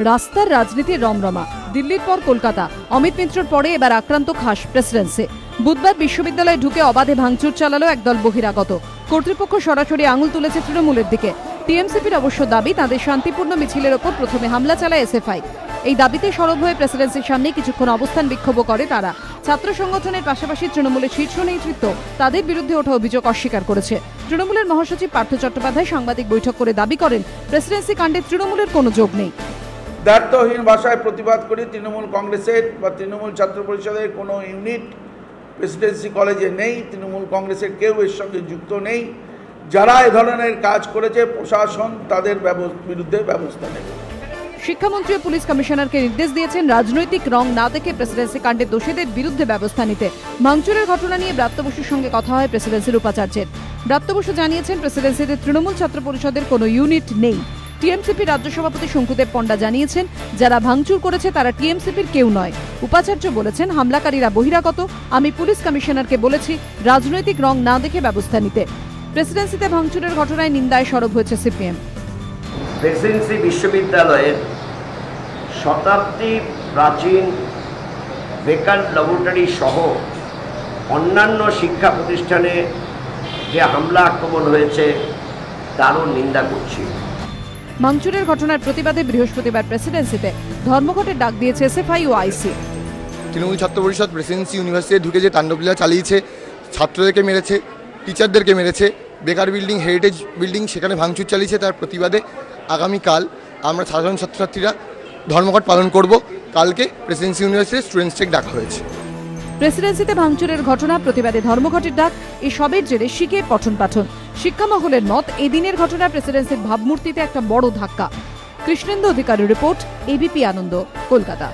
রাস্তার রাজনীতির রমরমা। দিল্লির পর কলকাতা, অমিত মিত্রর পরে এবার আক্রান্ত খাস প্রেসিডেন্সি। বুধবার বিশ্ববিদ্যালয়ে ঢুকে অবাধে ভাঙচুর চালালো একদল বহিরাগত। কর্তৃপক্ষ সরাসরি আঙুল তুলেছে তৃণমূলের দিকে। টিএমসিপির অবশ্য দাবি, তাদের শান্তিপূর্ণ মিছিলের ওপর প্রথমে হামলা চালায় এসএফআই। এই দাবিতে সরব হয়ে প্রেসিডেন্সির সামনে কিছুক্ষণ অবস্থান বিক্ষোভ করে তারা। ছাত্র সংগঠনের পাশাপাশি তৃণমূলের শীর্ষ নেতৃত্ব তাদের বিরুদ্ধে ওঠা অভিযোগ অস্বীকার করেছে। তৃণমূলের মহাসচিব পার্থ চট্টোপাধ্যায় সাংবাদিক বৈঠক করে দাবি করেন, প্রেসিডেন্সি কাণ্ডে তৃণমূলের কোনো যোগ নেই। দ্ব্যর্থহীন ভাষায় প্রতিবাদ করি, তৃণমূল কংগ্রেসের বা তৃণমূল ছাত্র পরিষদের কোনো ইউনিট প্রেসিডেন্সি কলেজে নেই। তৃণমূল কংগ্রেসের কেউ এর সঙ্গে যুক্ত নেই। যারা এ ধরনের কাজ করেছে প্রশাসন তাদের বিরুদ্ধে ব্যবস্থা নেবে। শিক্ষামন্ত্রী ও পুলিশ কমিশনারকে নির্দেশ দিয়েছেন রাজনৈতিক রং না দেখে প্রেসিডেন্সি কাণ্ডে দোষীদের বিরুদ্ধে ব্যবস্থা নিতে। ভাঙচুরের ঘটনা নিয়ে ব্রাত্য বসুর সঙ্গে কথা হয় প্রেসিডেন্সির উপাচার্যের। ব্রাত্য বসু জানিয়েছেন, প্রেসিডেন্সিতে তৃণমূল ছাত্র পরিষদের কোনো ইউনিট নেই। টিএমসিপি রাজ্য সভাপতি শঙ্কুদেব পণ্ডা জানিয়েছেন, যারা ভাঙচুর করেছে তারা টিএমসিপির কেউ নয়। উপাচার্য বলেছেন, হামলাকারীরা বহিরাগত। আমি পুলিশ কমিশনারকে বলেছি রাজনৈতিক রং না দেখে ব্যবস্থা নিতে। প্রেসিডেন্সিতে ভাঙচুরের ঘটনায় নিন্দায় সরব হয়েছে সিপিএম। প্রেসিডেন্সি বিশ্ববিদ্যালয়ের শতাব্দী প্রাচীন বেকার ল্যাবরেটরি সহ অন্যান্য শিক্ষা প্রতিষ্ঠানে যে হামলা আক্রমণ হয়েছে তারও নিন্দা করছি। ভাঙচুরের ঘটনার প্রতিবাদে বৃহস্পতিবার প্রেসিডেন্সিতে ধর্মঘটের ডাক দিয়েছে এসএফআই ও আইসি। তৃণমূল ছাত্র পরিষদ প্রেসিডেন্সি ইউনিভার্সিটি ঢুকে যে তাণ্ডবলীলা চালিয়েছে, ছাত্রদেরকে মেরেছে, টিচারদেরকে মেরেছে, বেকার বিল্ডিং, হেরিটেজ বিল্ডিং সেখানে ভাঙচুর চালিয়েছে, তার প্রতিবাদে আগামীকাল আমরা সাধারণ ছাত্রছাত্রীরা ধর্মঘট পালন করব। কালকে প্রেসিডেন্সি ইউনিভার্সিটির স্টুডেন্টস ডে ডাকা হয়েছে। প্রেসিডেন্সিতে ভাঙচুরের ঘটনা, প্রতিবাদে ধর্মঘটের ডাক, এই সবের জেরে শিখে পঠন পাঠন। শিক্ষা মহলের মত, এই দিনের ঘটনা প্রেসিডেন্সির ভাবমূর্তিতে একটা বড় ধাক্কা। কৃষ্ণেন্দু অধিকারীর রিপোর্ট, এবিপি আনন্দ, কলকাতা।